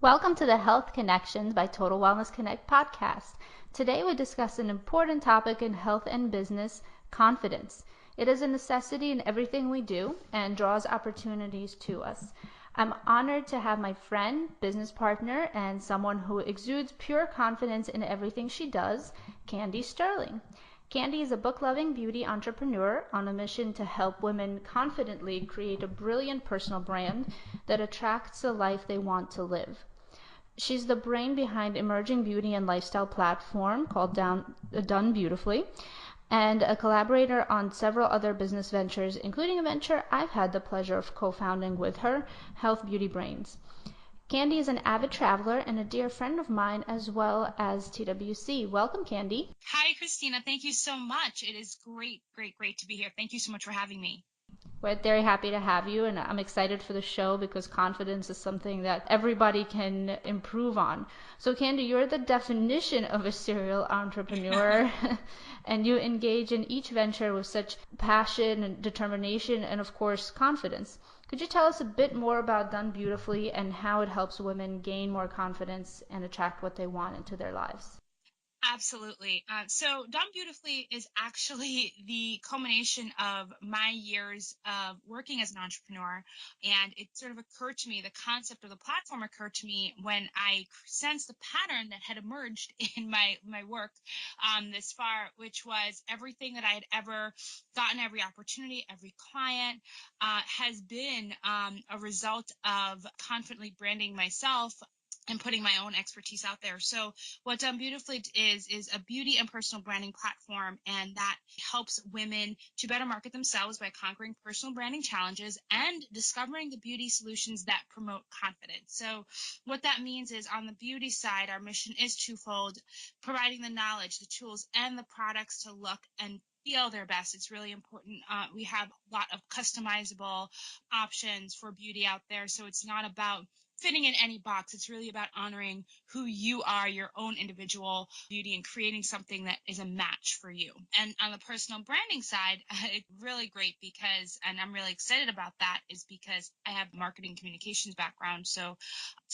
Welcome to the Health Connections by Total Wellness Connect podcast. Today we discuss an important topic in health and business, confidence. It is a necessity in everything we do and draws opportunities to us. I'm honored to have my friend, business partner, and someone who exudes pure confidence in everything she does, Candi Sterling. Candi is a book-loving beauty entrepreneur on a mission to help women confidently create a brilliant personal brand that attracts the life they want to live. She's the brain behind emerging beauty and lifestyle platform called Done Beautifully, and a collaborator on several other business ventures, including a venture I've had the pleasure of co-founding with her, Health Beauty Brains. Candi is an avid traveler and a dear friend of mine as well as TWC. Welcome, Candi. Hi, Christina. Thank you so much. It is great to be here. Thank you so much for having me. We're very happy to have you, and I'm excited for the show because confidence is something that everybody can improve on. So, Candy, you're the definition of a serial entrepreneur, and you engage in each venture with such passion and determination, and of course, confidence. Could you tell us a bit more about Done Beautifully and how it helps women gain more confidence and attract what they want into their lives? Absolutely. So, Done Beautifully is actually the culmination of my years of working as an entrepreneur. And it sort of occurred to me, the concept of the platform occurred to me when I sensed the pattern that had emerged in my work this far, which was everything that I had ever gotten, every opportunity, every client has been a result of confidently branding myself and putting my own expertise out there. So what Done Beautifully is a beauty and personal branding platform, and that helps women to better market themselves by conquering personal branding challenges and discovering the beauty solutions that promote confidence. So what that means is on the beauty side, our mission is twofold: providing the knowledge, the tools, and the products to look and feel their best. It's really important. We have a lot of customizable options for beauty out there, so it's not about fitting in any box. It's really about honoring who you are, your own individual beauty, and creating something that is a match for you. And on the personal branding side, it's really great because, and I'm really excited about that, is because I have marketing communications background. So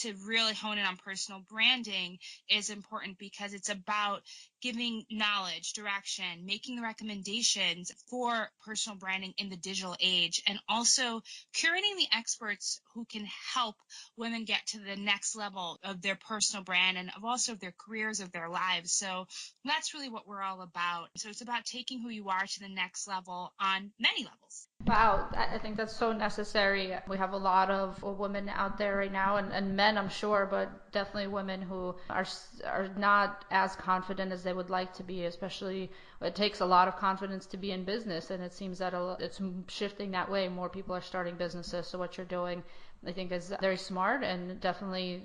to really hone in on personal branding is important because it's about giving knowledge, direction, making the recommendations for personal branding in the digital age, and also curating the experts who can help women get to the next level of their personal brand and of also of their careers, of their lives. So that's really what we're all about. So it's about taking who you are to the next level on many levels. Wow, I think that's so necessary. We have a lot of women out there right now, and men, I'm sure, but definitely women who are not as confident as they would like to be. Especially, it takes a lot of confidence to be in business, and it seems that it's shifting that way. More people are starting businesses. So what you're doing, I think, is very smart and definitely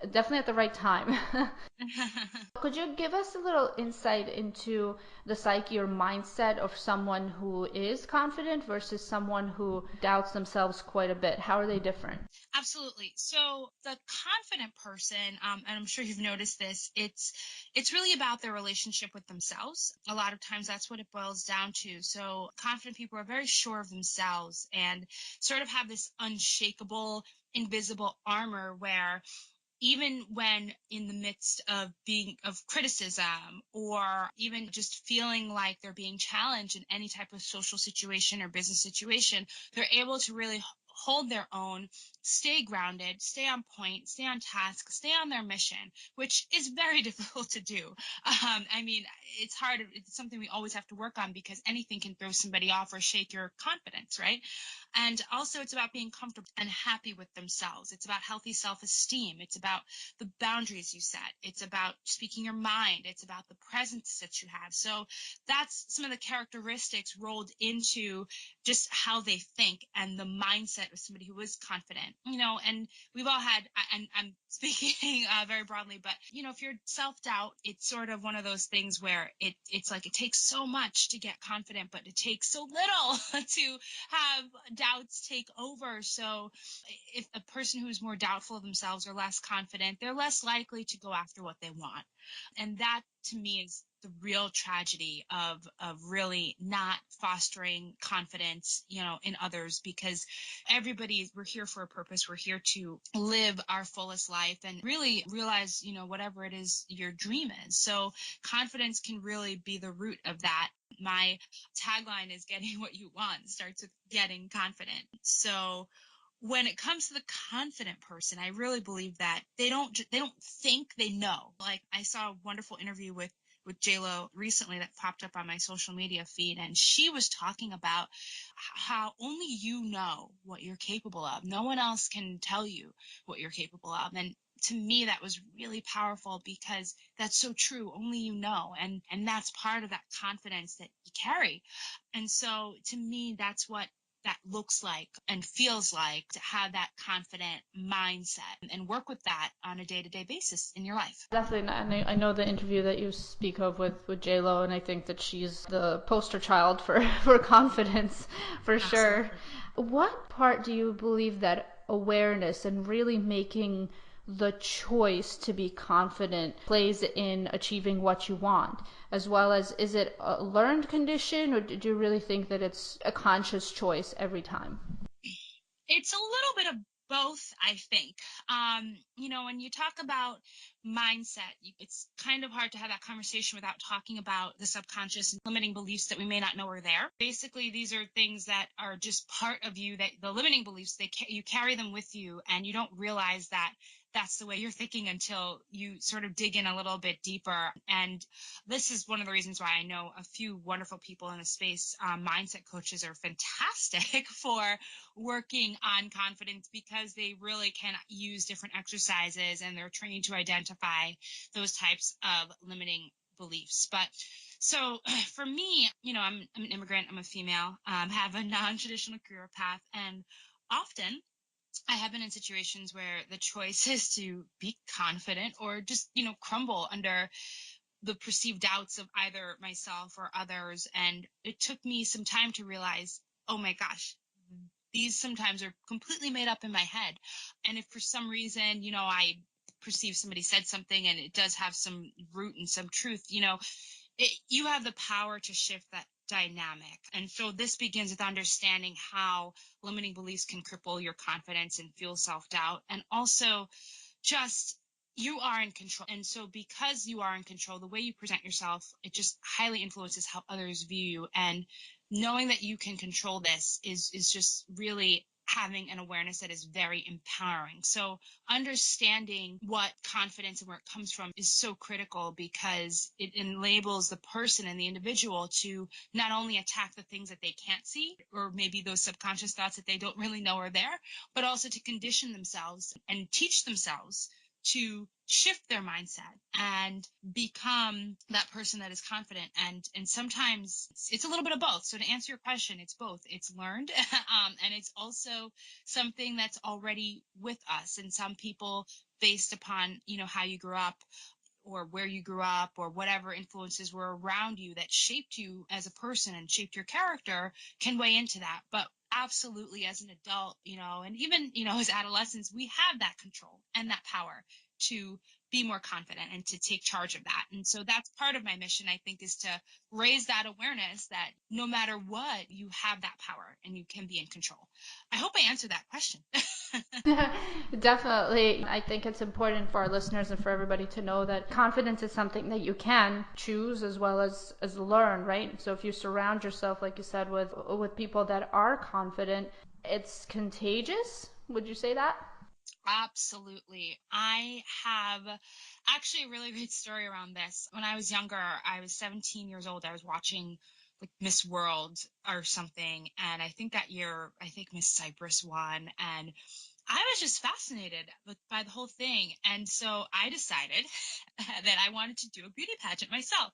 at the right time. Could you give us a little insight into the psyche or mindset of someone who is confident versus someone who doubts themselves quite a bit? How are they different? Absolutely. So the confident person, and I'm sure you've noticed this, it's really about their relationship with themselves. A lot of times that's what it boils down to. So confident people are very sure of themselves and sort of have this unshakable, invisible armor where even when in the midst of being of criticism or even just feeling like they're being challenged in any type of social situation or business situation, they're able to really hold their own, stay grounded, stay on point, stay on task, stay on their mission, which is very difficult to do. I mean, it's hard. It's something we always have to work on because anything can throw somebody off or shake your confidence, right? And also, it's about being comfortable and happy with themselves. It's about healthy self esteem. It's about the boundaries you set. It's about speaking your mind. It's about the presence that you have. So, that's some of the characteristics rolled into just how they think and the mindset of somebody who is confident. And we've all had, and I'm speaking very broadly, but, if you're self doubt, it's sort of one of those things where it's like it takes so much to get confident, but it takes so little to have doubts take over. So if a person who's more doubtful of themselves or less confident, they're less likely to go after what they want. And that to me is the real tragedy of really not fostering confidence, in others, because we're here for a purpose. We're here to live our fullest life and really realize, whatever it is your dream is. So confidence can really be the root of that. My tagline is getting what you want starts with getting confident. So when it comes to the confident person, I really believe that they don't think, they know. Like, I saw a wonderful interview with J-Lo recently that popped up on my social media feed, and she was talking about how only you know what you're capable of. No one else can tell you what you're capable of. And to me, that was really powerful, because that's so true. Only you know, and that's part of that confidence that you carry. And so to me, that's what that looks like and feels like, to have that confident mindset and work with that on a day-to-day basis in your life. Definitely, and I know the interview that you speak of with J Lo, and I think that she's the poster child for for confidence, for sure. Absolutely. What part do you believe that awareness and really making the choice to be confident plays in achieving what you want, as well as, is it a learned condition, or do you really think that it's a conscious choice every time? It's a little bit of both, I think. When you talk about mindset, it's kind of hard to have that conversation without talking about the subconscious and limiting beliefs that we may not know are there. Basically, these are things that are just part of you, that the limiting beliefs, you carry them with you, and you don't realize that that's the way you're thinking until you sort of dig in a little bit deeper. And this is one of the reasons why I know a few wonderful people in the space. Mindset coaches are fantastic for working on confidence, because they really can use different exercises, and they're trained to identify those types of limiting beliefs. But so for me, I'm an immigrant, I'm a female, have a non-traditional career path, and often I have been in situations where the choice is to be confident or just, crumble under the perceived doubts of either myself or others. And it took me some time to realize, oh my gosh, these sometimes are completely made up in my head. And if for some reason, I perceive somebody said something and it does have some root and some truth, you have the power to shift that dynamic. And so this begins with understanding how limiting beliefs can cripple your confidence and fuel self-doubt. And also, just, you are in control. And so because you are in control, the way you present yourself, it just highly influences how others view you. And knowing that you can control this is just really having an awareness that is very empowering. So understanding what confidence and where it comes from is so critical, because it enables the person and the individual to not only attack the things that they can't see, or maybe those subconscious thoughts that they don't really know are there, but also to condition themselves and teach themselves to shift their mindset and become that person that is confident. And sometimes it's a little bit of both. So to answer your question, it's both. It's learned, and it's also something that's already with us. And some people, based upon, how you grew up, or where you grew up, or whatever influences were around you that shaped you as a person and shaped your character, can weigh into that. But absolutely, as an adult, and even, as adolescents, we have that control and that power to be more confident and to take charge of that. And so that's part of my mission, I think, is to raise that awareness that no matter what, you have that power and you can be in control. I hope I answered that question. Definitely. I think it's important for our listeners and for everybody to know that confidence is something that you can choose as well as learn, right? So if you surround yourself, like you said, with people that are confident, it's contagious. Would you say that? Absolutely. I have actually a really great story around this. When I was younger, I was 17 years old. I was watching like Miss World or something. And I think that year, I think Miss Cyprus won. And I was just fascinated by the whole thing. And so I decided that I wanted to do a beauty pageant myself.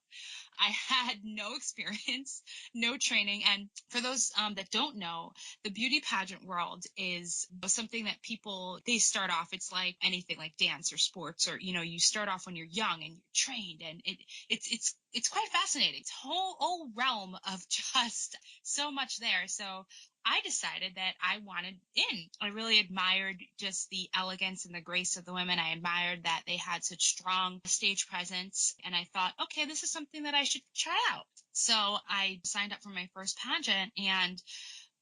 I had no experience, no training. And for those that don't know, the beauty pageant world is something that people, they start off, it's like anything like dance or sports, or, you start off when you're young and you're trained, and it's quite fascinating. It's a whole realm of just so much there. So I decided that I wanted in. I really admired just the elegance and the grace of the women. I admired that they had such strong stage presence. And I thought, okay, this is something that I should try out. So I signed up for my first pageant, and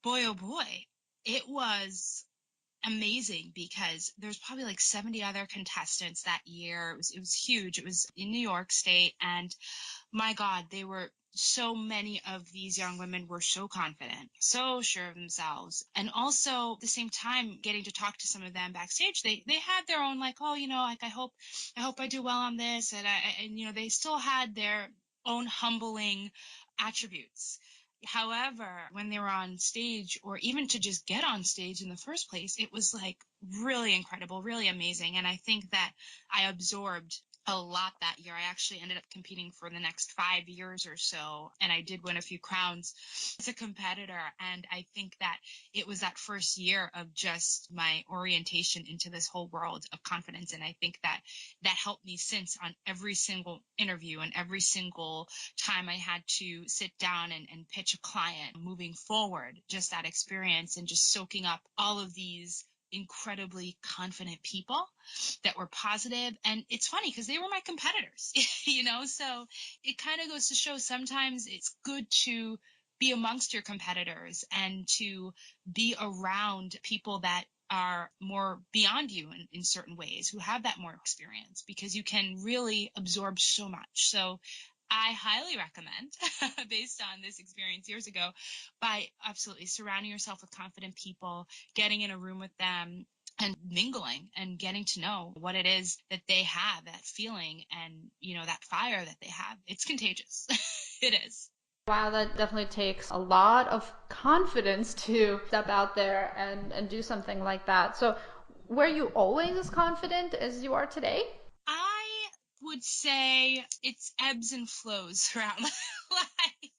boy, oh boy, it was amazing because there's probably like 70 other contestants that year. It was huge. It was in New York State, and my God, they were so many of these young women were so confident, so sure of themselves. And also at the same time getting to talk to some of them backstage, they had their own like, oh, like I hope I do well on this. And they still had their own humbling attributes. However, when they were on stage, or even to just get on stage in the first place, it was like really incredible, really amazing. And I think that I absorbed a lot that year. I actually ended up competing for the next 5 years or so, and I did win a few crowns as a competitor. And I think that it was that first year of just my orientation into this whole world of confidence. And I think that that helped me since on every single interview and every single time I had to sit down and pitch a client moving forward, just that experience and just soaking up all of these incredibly confident people that were positive. And it's funny because they were my competitors, so it kind of goes to show sometimes it's good to be amongst your competitors and to be around people that are more beyond you in certain ways, who have that more experience, because you can really absorb so much. So I highly recommend, based on this experience years ago, by absolutely surrounding yourself with confident people, getting in a room with them, and mingling and getting to know what it is that they have, that feeling and, that fire that they have. It's contagious. It is. Wow, that definitely takes a lot of confidence to step out there and do something like that. So, were you always as confident as you are today? I would say it's ebbs and flows throughout my life.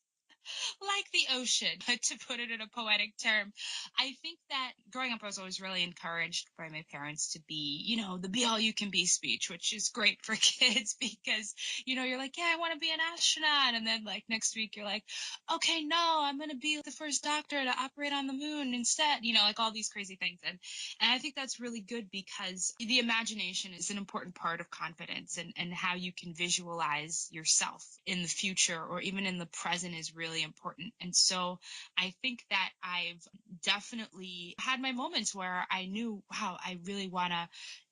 Like the ocean, to put it in a poetic term. I think that growing up, I was always really encouraged by my parents to be, the be all you can be speech, which is great for kids because, you're like, yeah, I want to be an astronaut. And then, like, next week, you're like, okay, no, I'm going to be the first doctor to operate on the moon instead, like all these crazy things. And I think that's really good because the imagination is an important part of confidence, and how you can visualize yourself in the future or even in the present is really important. And so I think that I've definitely had my moments where I knew, wow, I really want to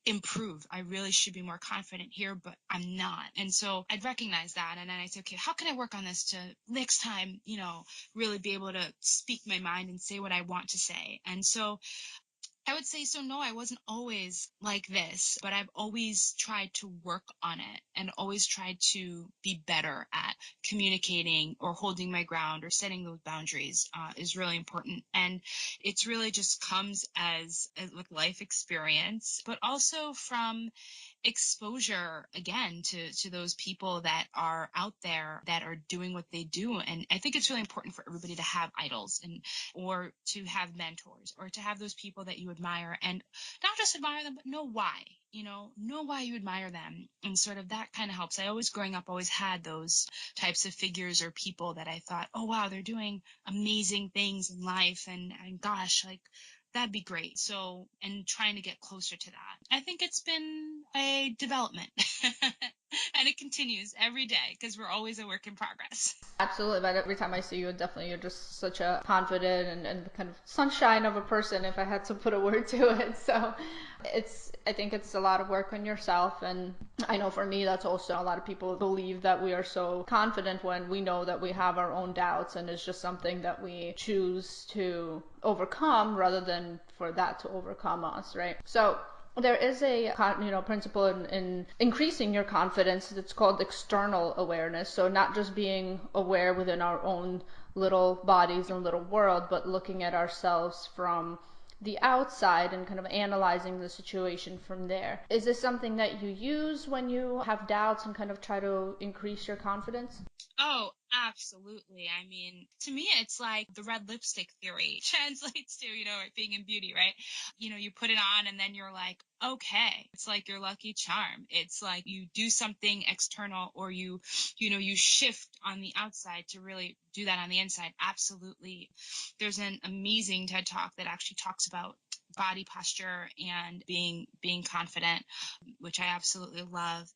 improve. I really should be more confident here, but I'm not. And so I'd recognize that. And then I say, okay, how can I work on this to next time, really be able to speak my mind and say what I want to say? And so I would say so. No, I wasn't always like this, but I've always tried to work on it and always tried to be better at communicating or holding my ground or setting those boundaries is really important. And it's really just comes as with life experience, but also from exposure again to those people that are out there that are doing what they do. And I think it's really important for everybody to have idols, and or to have mentors, or to have those people that you admire, and not just admire them but know why you admire them. And sort of that kind of helps. I always, growing up, always had those types of figures or people that I thought, oh wow, they're doing amazing things in life, and gosh, like that'd be great. So, and trying to get closer to that. I think it's been a development. And it continues every day because we're always a work in progress. Absolutely, but every time I see you, definitely you're just such a confident and kind of sunshine of a person, if I had to put a word to it. So I think it's a lot of work on yourself. And I know for me, that's also a lot of people believe that we are so confident when we know that we have our own doubts, and it's just something that we choose to overcome rather than for that to overcome us, right? So there is a principle in increasing your confidence that's called external awareness. So not just being aware within our own little bodies and little world, but looking at ourselves from the outside and kind of analyzing the situation from there. Is this something that you use when you have doubts and kind of try to increase your confidence? Oh, Absolutely. I mean, to me, it's like the red lipstick theory translates to, being in beauty, right? You put it on and then you're like, okay, it's like your lucky charm. It's like you do something external or you shift on the outside to really do that on the inside. Absolutely. There's an amazing TED talk that actually talks about body posture and being confident, which I absolutely love.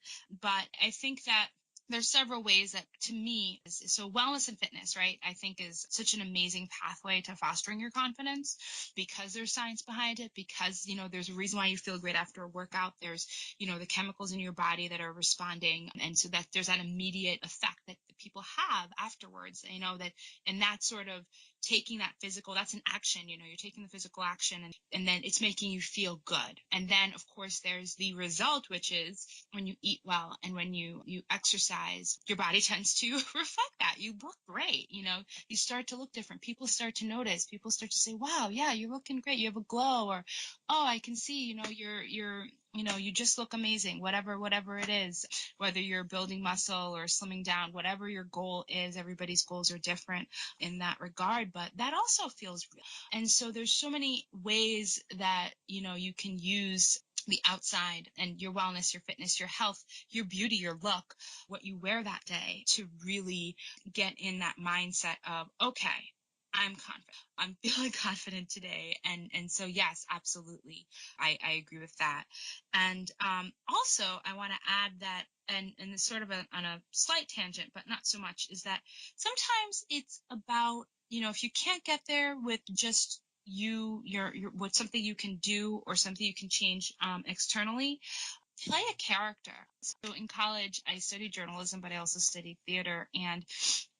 But I think that there's several ways that to me so wellness and fitness, right, I think is such an amazing pathway to fostering your confidence because there's science behind it, because there's a reason why you feel great after a workout. There's the chemicals in your body that are responding, and so that there's that immediate effect that people have afterwards, that, and that's sort of taking that physical, that's an action, you're taking the physical action, and then it's making you feel good. And then of course there's the result, which is when you eat well and when you exercise, your body tends to reflect that. You look great, you start to look different. People start to notice. People start to say, wow, yeah, you're looking great. You have a glow, or, oh, I can see, you're you just look amazing, whatever it is, whether you're building muscle or slimming down, whatever your goal is. Everybody's goals are different in that regard, but that also feels real. And so there's so many ways that, you can use the outside and your wellness, your fitness, your health, your beauty, your look, what you wear that day to really get in that mindset of, okay, I'm confident. I'm feeling confident today. And so, yes, absolutely. I agree with that. And also, I want to add that, and it's sort of on a slight tangent, but not so much, is that sometimes it's about, if you can't get there with just your what's something you can do or something you can change externally, play a character. So in college I studied journalism, but I also studied theater, and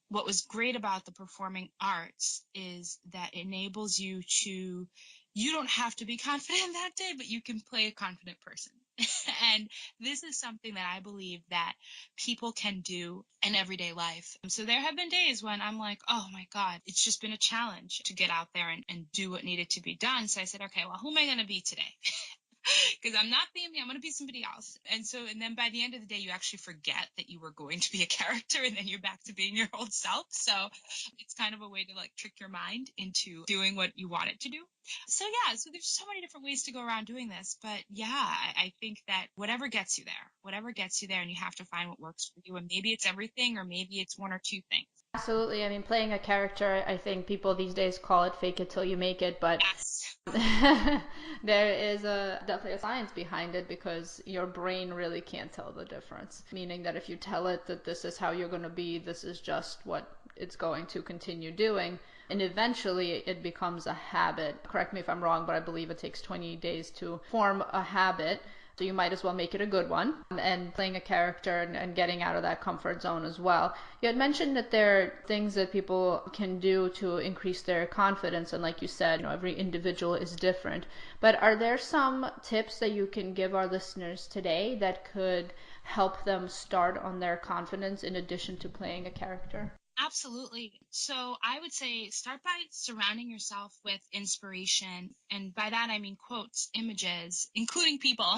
what was great about the performing arts is that it enables you to, you don't have to be confident that day, but you can play a confident person. And this is something that I believe that people can do in everyday life. So there have been days when I'm like, oh my God, it's just been a challenge to get out there and do what needed to be done. So I said, okay, well, who am I going to be today? Because I'm not being me, I'm going to be somebody else. And then by the end of the day, you actually forget that you were going to be a character, and then you're back to being your old self. So it's kind of a way to like trick your mind into doing what you want it to do. So yeah, so there's so many different ways to go around doing this. But yeah, I think that whatever gets you there, and you have to find what works for you. And maybe it's everything, or maybe it's one or two things. Absolutely. I mean, playing a character, I think people these days call it fake it till you make it, but Yes. there is definitely a science behind it because your brain really can't tell the difference. Meaning that if you tell it that this is how you're going to be, this is just what it's going to continue doing, and eventually it becomes a habit. Correct me if I'm wrong, but I believe it takes 20 days to form a habit. So you might as well make it a good one, and playing a character and getting out of that comfort zone as well. You had mentioned that there are things that people can do to increase their confidence, and like you said, every individual is different. But are there some tips that you can give our listeners today that could help them start on their confidence in addition to playing a character? Absolutely. So I would say start by surrounding yourself with inspiration. And by that, I mean quotes, images, including people.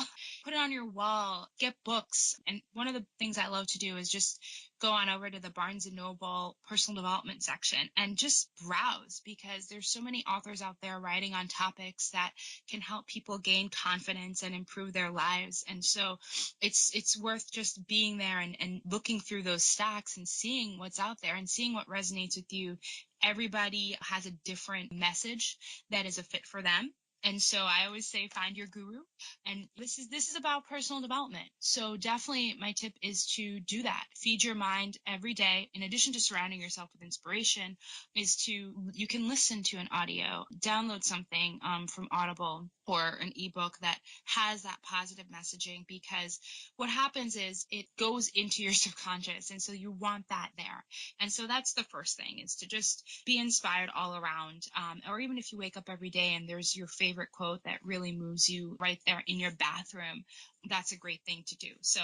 Put it on your wall, get books. And one of the things I love to do is just go on over to the Barnes and Noble personal development section and just browse, because there's so many authors out there writing on topics that can help people gain confidence and improve their lives. And so it's worth just being there and looking through those stacks and seeing what's out there and seeing what resonates with you. Everybody has a different message that is a fit for them. And so I always say find your guru. And this is about personal development. So definitely my tip is to do that. Feed your mind every day. In addition to surrounding yourself with inspiration, is to, you can listen to an audio, download something from Audible or an ebook that has that positive messaging, because what happens is it goes into your subconscious, and so you want that there. And so that's the first thing, is to just be inspired all around. Or even if you wake up every day and there's your favorite quote that really moves you right there in your bathroom, that's a great thing to do. So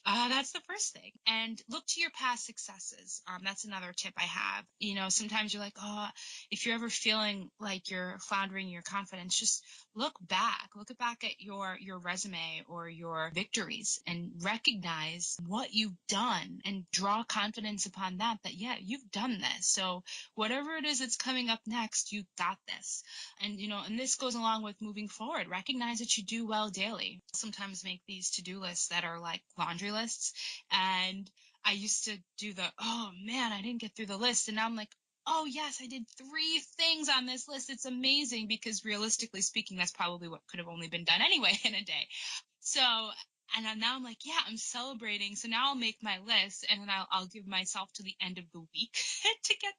that's the first thing. And look to your past successes. That's another tip I have. Sometimes you're like, oh, if you're ever feeling like you're floundering in your confidence, just look back at your resume or your victories and recognize what you've done and draw confidence upon that yeah, you've done this. So whatever it is that's coming up next, you got this. And this goes along with moving forward. Recognize that you do well daily. Sometimes make these to-do lists that are like laundry lists. And I used to do oh man, I didn't get through the list. And now I'm like, oh yes, I did 3 things on this list. It's amazing, because realistically speaking, that's probably what could have only been done anyway in a day. So, and now I'm like, yeah, I'm celebrating. So now I'll make my list, and then I'll give myself to the end of the week to get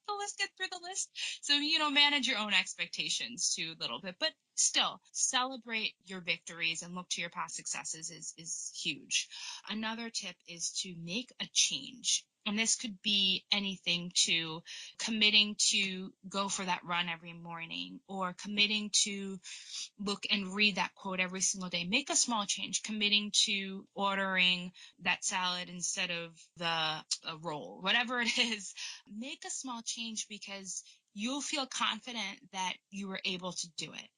through the list. So, manage your own expectations too a little bit, but still celebrate your victories and look to your past successes is huge. Another tip is to make a change. And this could be anything, to committing to go for that run every morning, or committing to look and read that quote every single day. Make a small change, committing to ordering that salad instead of the roll, whatever it is. Make a small change, because you'll feel confident that you were able to do it.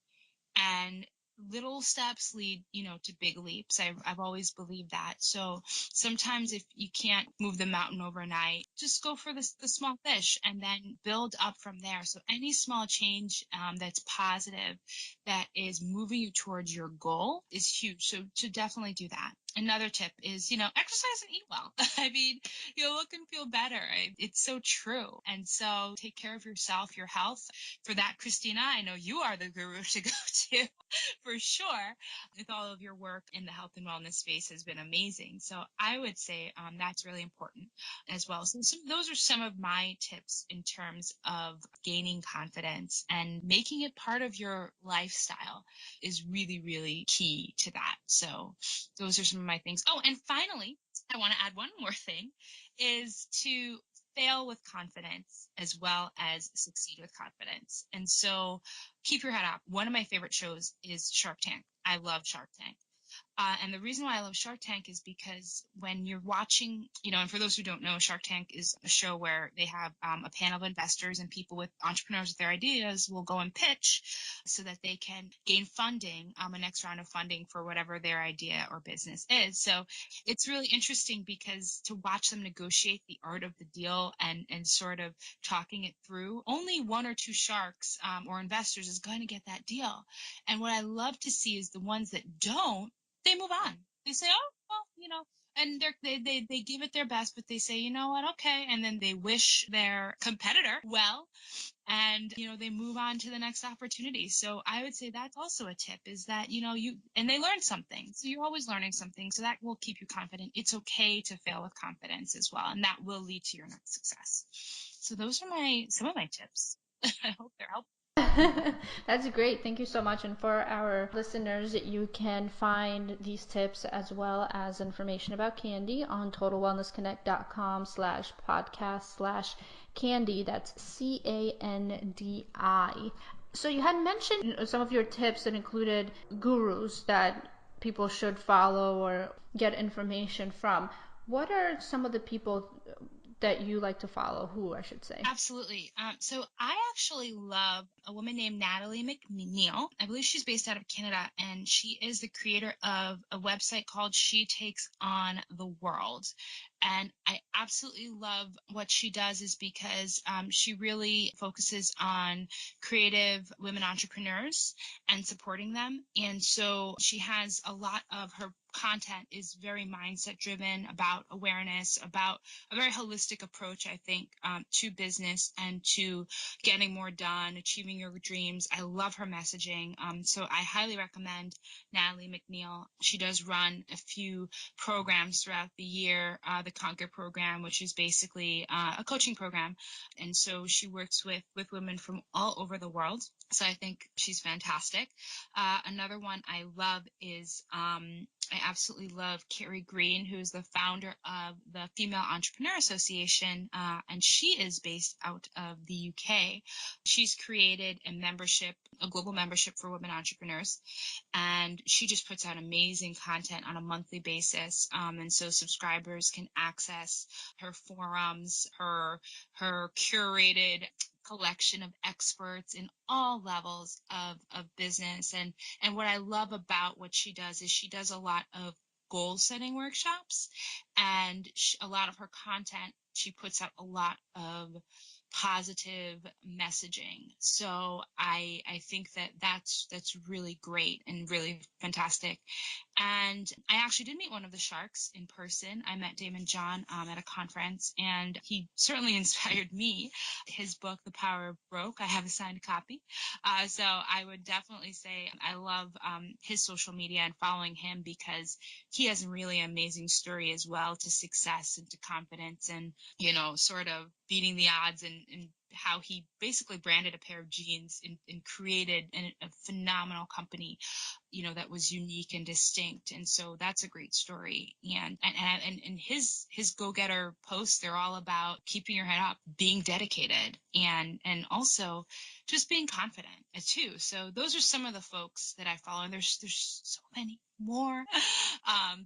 And little steps lead, to big leaps. I've always believed that. So sometimes if you can't move the mountain overnight, just go for the small fish and then build up from there. So any small change that's positive, that is moving you towards your goal, is huge. So to definitely do that. Another tip is, exercise and eat well. I mean, you'll look and feel better. It's so true. And so take care of yourself, your health. For that, Christina, I know you are the guru to go to for sure. With all of your work in the health and wellness space has been amazing. So I would say that's really important as well. So those are some of my tips in terms of gaining confidence, and making it part of your lifestyle is really, really key to that. So those are some of my things. Oh, and finally, I want to add one more thing, is to fail with confidence as well as succeed with confidence. And so keep your head up. One of my favorite shows is Shark Tank. I love Shark Tank. And the reason why I love Shark Tank is because when you're watching, and for those who don't know, Shark Tank is a show where they have a panel of investors, and people with entrepreneurs with their ideas will go and pitch so that they can gain funding, a next round of funding for whatever their idea or business is. So it's really interesting, because to watch them negotiate the art of the deal, and sort of talking it through, only 1 or 2 sharks or investors is going to get that deal. And what I love to see is the ones that don't, they move on. They say, oh, well, and they give it their best, but they say, you know what, okay. And then they wish their competitor well, and, they move on to the next opportunity. So I would say that's also a tip, is that, and they learn something. So you're always learning something. So that will keep you confident. It's okay to fail with confidence as well. And that will lead to your next success. So those are some of my tips. I hope they're helpful. That's great. Thank you so much. And for our listeners, you can find these tips as well as information about Candi on totalwellnessconnect.com/podcast/Candi. That's Candi. So you had mentioned some of your tips that included gurus that people should follow or get information from. What are some of the people that you like to follow? Who, I should say. Absolutely. So I actually love a woman named Natalie McNeil. I believe she's based out of Canada, and she is the creator of a website called She Takes on the World. And I absolutely love what she does, is because she really focuses on creative women entrepreneurs and supporting them. And so she has a lot of her content is very mindset driven, about awareness, about a very holistic approach, I think, to business and to getting more done, achieving your dreams. I love her messaging. So I highly recommend Natalie McNeil. She does run a few programs throughout the year, the Conquer program, which is basically a coaching program. And so she works with women from all over the world. So I think she's fantastic. Another one I love is I absolutely love Carrie Green, who's the founder of the Female Entrepreneur Association, and she is based out of the UK. She's created a global membership for women entrepreneurs, and she just puts out amazing content on a monthly basis. And so subscribers can access her forums, her curated collection of experts in all levels of business. And what I love about what she does is she does a lot of goal setting workshops, and a lot of her content, she puts out a lot of positive messaging. So I think that that's really great and really fantastic. And I actually did meet one of the sharks in person. I met Damon John at a conference, and he certainly inspired me. His book, The Power of Broke, I have a signed copy. So I would definitely say I love his social media and following him, because he has a really amazing story as well to success and to confidence, and sort of beating the odds, and how he basically branded a pair of jeans and created a phenomenal company, that was unique and distinct. And so that's a great story. And his go-getter posts, they're all about keeping your head up, being dedicated, and also just being confident too. So those are some of the folks that I follow, and there's so many more.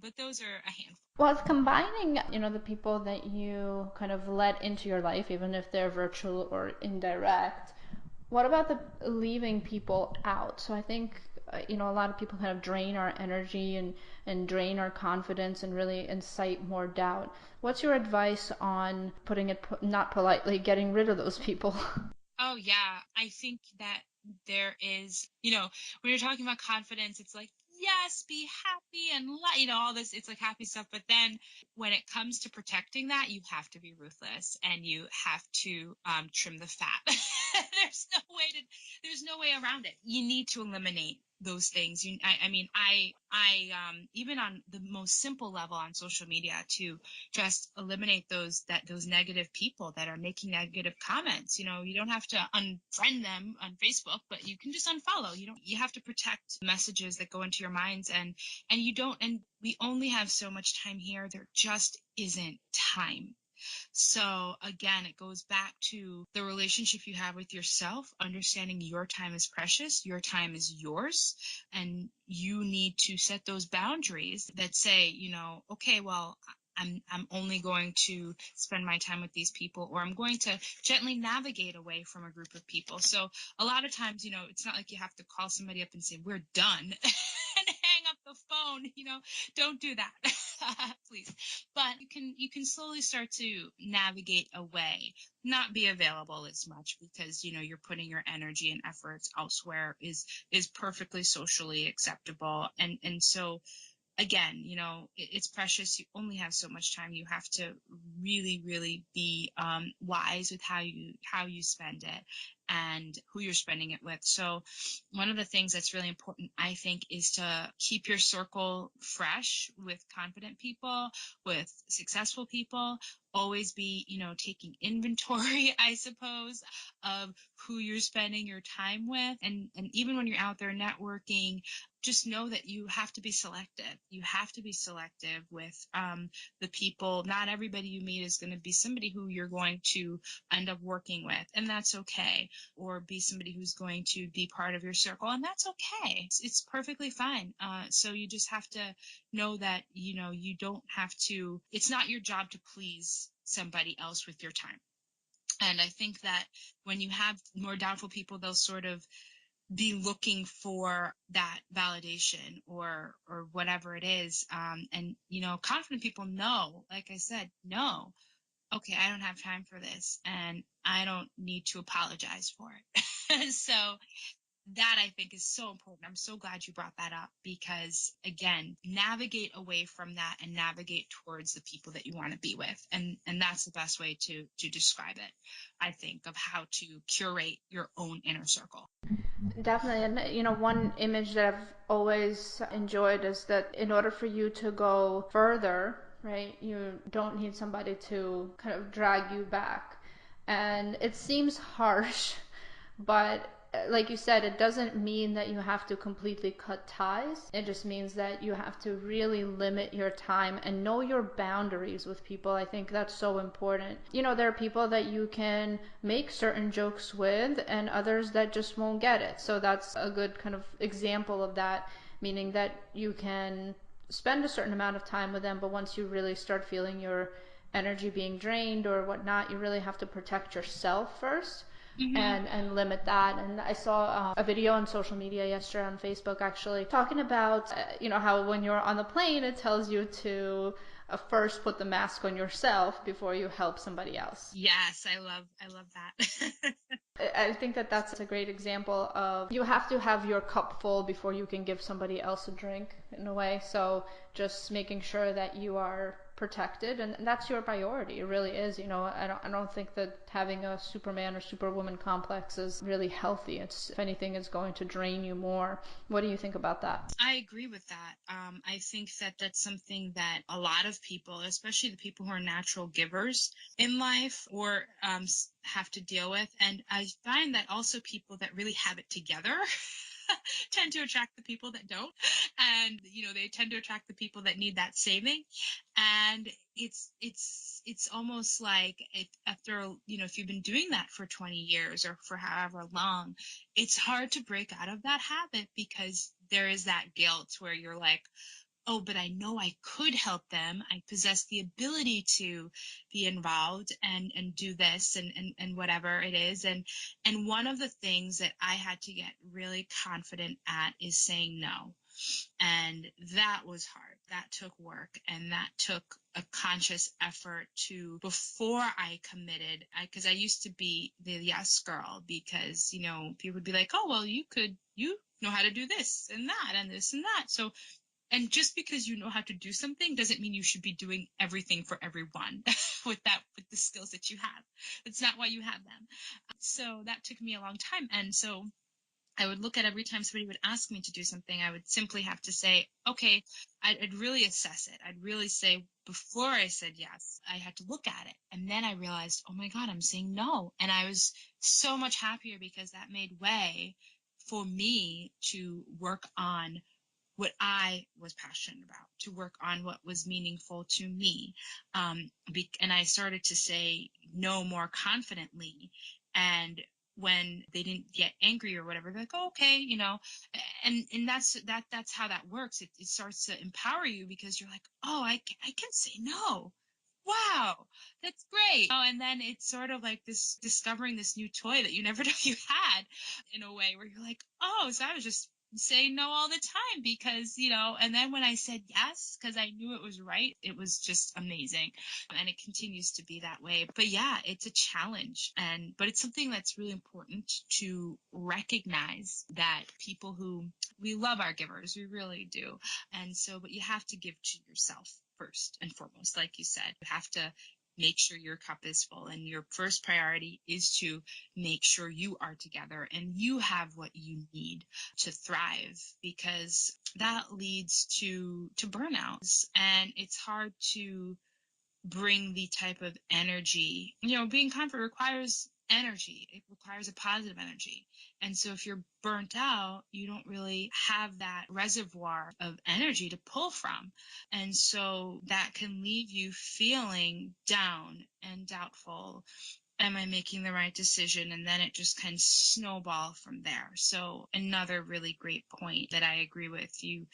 But those are a handful. Well, it's combining, the people that you kind of let into your life, even if they're virtual or indirect. What about the leaving people out? So I think, a lot of people kind of drain our energy and drain our confidence and really incite more doubt. What's your advice on putting it not politely, getting rid of those people? Oh yeah, I think that there is, when you're talking about confidence, it's like, yes, be happy and all this, it's like happy stuff. But then when it comes to protecting that, you have to be ruthless, and you have to trim the fat. There's no way around it. You need to eliminate those things. I mean, even on the most simple level on social media, to just eliminate those negative people that are making negative comments. You don't have to unfriend them on Facebook, but you can just unfollow. You have to protect messages that go into your minds, and we only have so much time here. There just isn't time. So again, it goes back to the relationship you have with yourself, understanding your time is precious, your time is yours, and you need to set those boundaries that say, okay, well, I'm only going to spend my time with these people, or I'm going to gently navigate away from a group of people. So a lot of times, it's not like you have to call somebody up and say, we're done and hang up the phone. Don't do that. Please. But you can slowly start to navigate away, not be available as much, because you're putting your energy and efforts elsewhere, is perfectly socially acceptable. And so again, it's precious. You only have so much time. You have to really, really be wise with how you spend it and who you're spending it with. So one of the things that's really important, I think, is to keep your circle fresh with confident people, with successful people. Always be, taking inventory, I suppose, of who you're spending your time with. And even when you're out there networking, just know that you have to be selective. You have to be selective with the people. Not everybody you meet is going to be somebody who you're going to end up working with, and that's okay. Or be somebody who's going to be part of your circle, and that's okay. It's perfectly fine. So you just have to know that, you don't have to, it's not your job to please somebody else with your time. And I think that when you have more doubtful people, they'll sort of be looking for that validation, or whatever it is. And confident people know, like I said, no, okay, I don't have time for this, and I don't need to apologize for it. So that, I think, is so important. I'm so glad you brought that up, because again, navigate away from that and navigate towards the people that you want to be with. And that's the best way to describe it, I think, of how to curate your own inner circle. Definitely. And, one image that I've always enjoyed is that in order for you to go further, right, you don't need somebody to kind of drag you back. And it seems harsh, but like you said, it doesn't mean that you have to completely cut ties. It just means that you have to really limit your time and know your boundaries with people. I think that's so important. There are people that you can make certain jokes with and others that just won't get it. So that's a good kind of example of that, meaning that you can spend a certain amount of time with them, but once you really start feeling your energy being drained or whatnot, you really have to protect yourself first Hmm. and limit that. And I saw a video on social media yesterday on Facebook actually talking about how when you're on the plane it tells you to first put the mask on yourself before you help somebody else. Yes, I love that. I think that that's a great example of you have to have your cup full before you can give somebody else a drink in a way. So just making sure that you are protected and that's your priority. It really is. I don't think that having a Superman or Superwoman complex is really healthy. It's, if anything, is going to drain you more. What do you think about that? I agree with that. I think that that's something that a lot of people, especially the people who are natural givers in life or have to deal with. And I find that also people that really have it together tend to attract the people that don't. And, they tend to attract the people that need that saving. And it's almost like after, if you've been doing that for 20 years or for however long, it's hard to break out of that habit because there is that guilt where you're like, oh, but I know I could help them. I possess the ability to be involved and do this and whatever it is. And one of the things that I had to get really confident at is saying no. And that was hard. That took work and that took a conscious effort to before I committed. Because I used to be the yes girl because, people would be like, oh, well, you know how to do this and that and this and that. So, and just because you know how to do something doesn't mean you should be doing everything for everyone with the skills that you have. That's not why you have them. So that took me a long time. And so I would look at every time somebody would ask me to do something, I would simply have to say, okay, I'd really assess it. I'd really say, before I said yes, I had to look at it. And then I realized, oh my God, I'm saying no. And I was so much happier because that made way for me to work on what I was passionate about, to work on what was meaningful to me. And I started to say no more confidently. And when they didn't get angry or whatever, they're like, oh, okay, and that's how that works. It starts to empower you because you're like, oh, I can say no. Wow, that's great. Oh, and then it's sort of like this discovering this new toy that you never knew you had in a way where you're like, oh, so I was just say no all the time because, and then when I said yes, because I knew it was right, it was just amazing. And it continues to be that way. But yeah, it's a challenge. But it's something that's really important to recognize that people who we love our givers, we really do. And so, but you have to give to yourself first and foremost. Like you said, you have to make sure your cup is full and your first priority is to make sure you are together and you have what you need to thrive because that leads to burnouts and it's hard to bring the type of energy. Being confident requires energy. It requires a positive energy. And so if you're burnt out, you don't really have that reservoir of energy to pull from. And so that can leave you feeling down and doubtful. Am I making the right decision? And then it just kind of snowball from there. So another really great point that I agree with you.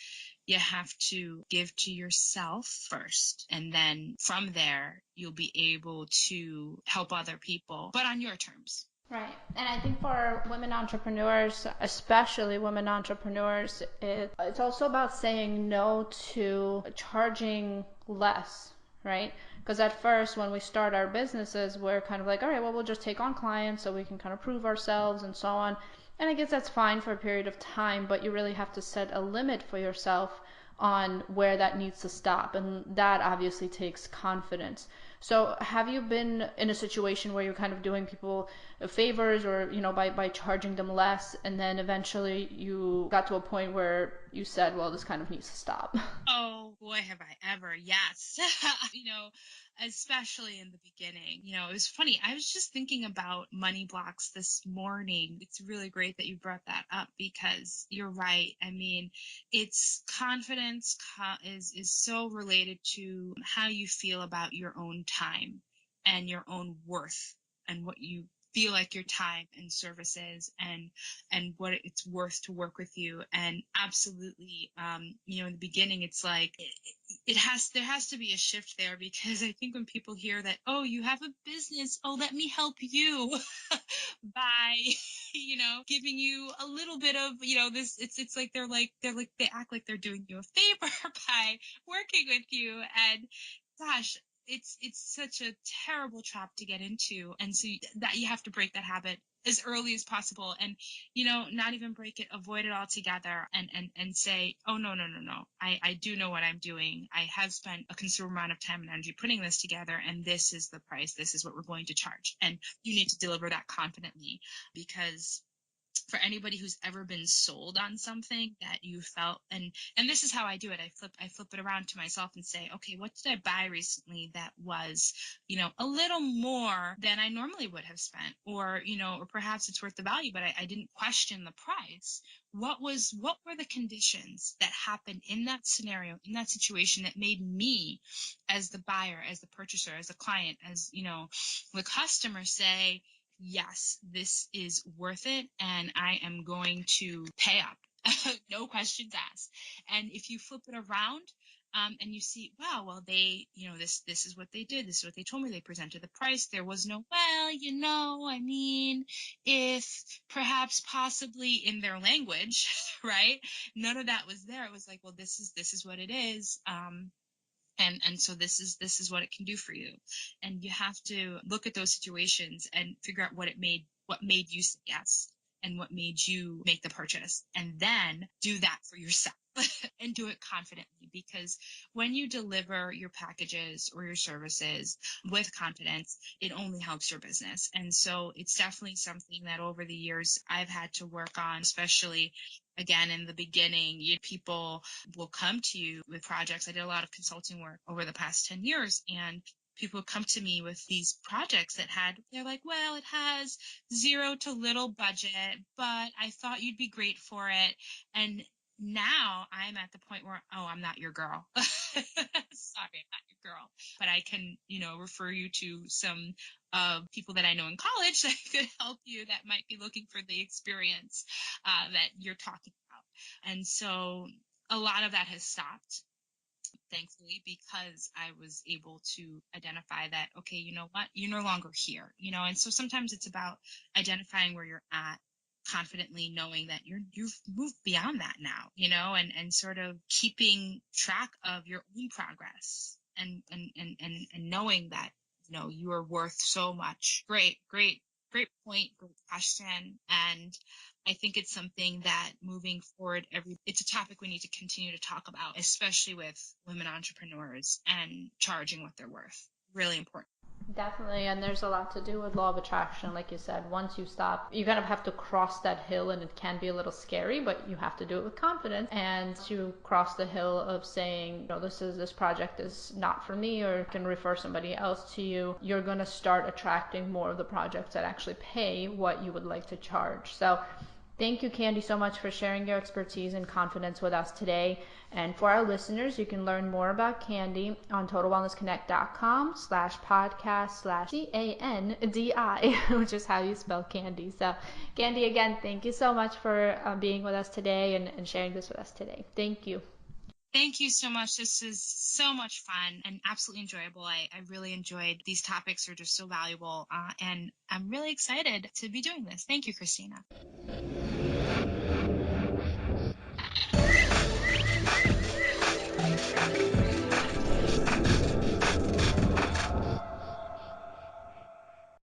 You have to give to yourself first. And then from there, you'll be able to help other people, but on your terms. Right. And I think for women entrepreneurs, especially women entrepreneurs, it's also about saying no to charging less, right? Because at first, when we start our businesses, we're kind of like, all right, well, we'll just take on clients so we can kind of prove ourselves and so on. And I guess that's fine for a period of time, but you really have to set a limit for yourself on where that needs to stop. And that obviously takes confidence. So have you been in a situation where you're kind of doing people favors or, by charging them less and then eventually you got to a point where you said, well, this kind of needs to stop? Oh boy, have I ever. Yes. especially in the beginning. It was funny. I was just thinking about money blocks this morning. It's really great that you brought that up because you're right. I mean, it's confidence is so related to how you feel about your own time and your own worth and what you feel like your time and services and what it's worth to work with you. And absolutely, in the beginning, it's like there has to be a shift there, because I think when people hear that, oh, you have a business, oh, let me help you by giving you a little bit of this, it's like they act like they're doing you a favor by working with you. And gosh, it's such a terrible trap to get into. And so that you have to break that habit as early as possible, and not even break it, avoid it altogether, and say, oh, no, I do know what I'm doing. I have spent a considerable amount of time and energy putting this together, and this is the price, this is what we're going to charge, and you need to deliver that confidently. Because for anybody who's ever been sold on something that you felt, and this is how I do it, I flip it around to myself and say, okay, what did I buy recently that was a little more than I normally would have spent, or or perhaps it's worth the value, but I didn't question the price. What were the conditions that happened in that scenario, in that situation, that made me, as the buyer, as the purchaser, as the client, as the customer, say, yes, this is worth it, and I am going to pay up. No questions asked. And if you flip it around, and you see, wow, well, they, this is what they did. This is what they told me. They presented the price. There was no, well, I mean, if perhaps possibly, in their language, right? None of that was there. It was like, well, this is what it is. And so this is what it can do for you. And you have to look at those situations and figure out what made you say yes, and what made you make the purchase, and then do that for yourself. And do it confidently, because when you deliver your packages or your services with confidence, it only helps your business. And so it's definitely something that over the years I've had to work on, especially again in the beginning. People will come to you with projects. I did a lot of consulting work over the past 10 years, and people come to me with these projects they're like, well, it has zero to little budget, but I thought you'd be great for it. And now I'm at the point where, oh, I'm not your girl. Sorry, I'm not your girl. But I can, refer you to some people that I know in college that could help you, that might be looking for the experience that you're talking about. And so a lot of that has stopped, thankfully, because I was able to identify that, okay, you know what, you're no longer here, and so sometimes it's about identifying where you're at confidently, knowing that you've moved beyond that now, and sort of keeping track of your own progress, and knowing that you are worth so much. Great point, great question. And I think it's something that, moving forward, it's a topic we need to continue to talk about, especially with women entrepreneurs and charging what they're worth. Really important. Definitely, and there's a lot to do with law of attraction. Like you said, once you stop, you kind of have to cross that hill, and it can be a little scary, but you have to do it with confidence. And to cross the hill of saying, this project is not for me, or can refer somebody else to you, you're going to start attracting more of the projects that actually pay what you would like to charge. So thank you, Candi, so much for sharing your expertise and confidence with us today. And for our listeners, you can learn more about Candi on totalwellnessconnect.com/podcast/CANDI, which is how you spell Candi. So, Candi, again, thank you so much for being with us today and sharing this with us today. Thank you. Thank you so much. This is so much fun and absolutely enjoyable. I really enjoyed these topics, are just so valuable. And I'm really excited to be doing this. Thank you, Christina.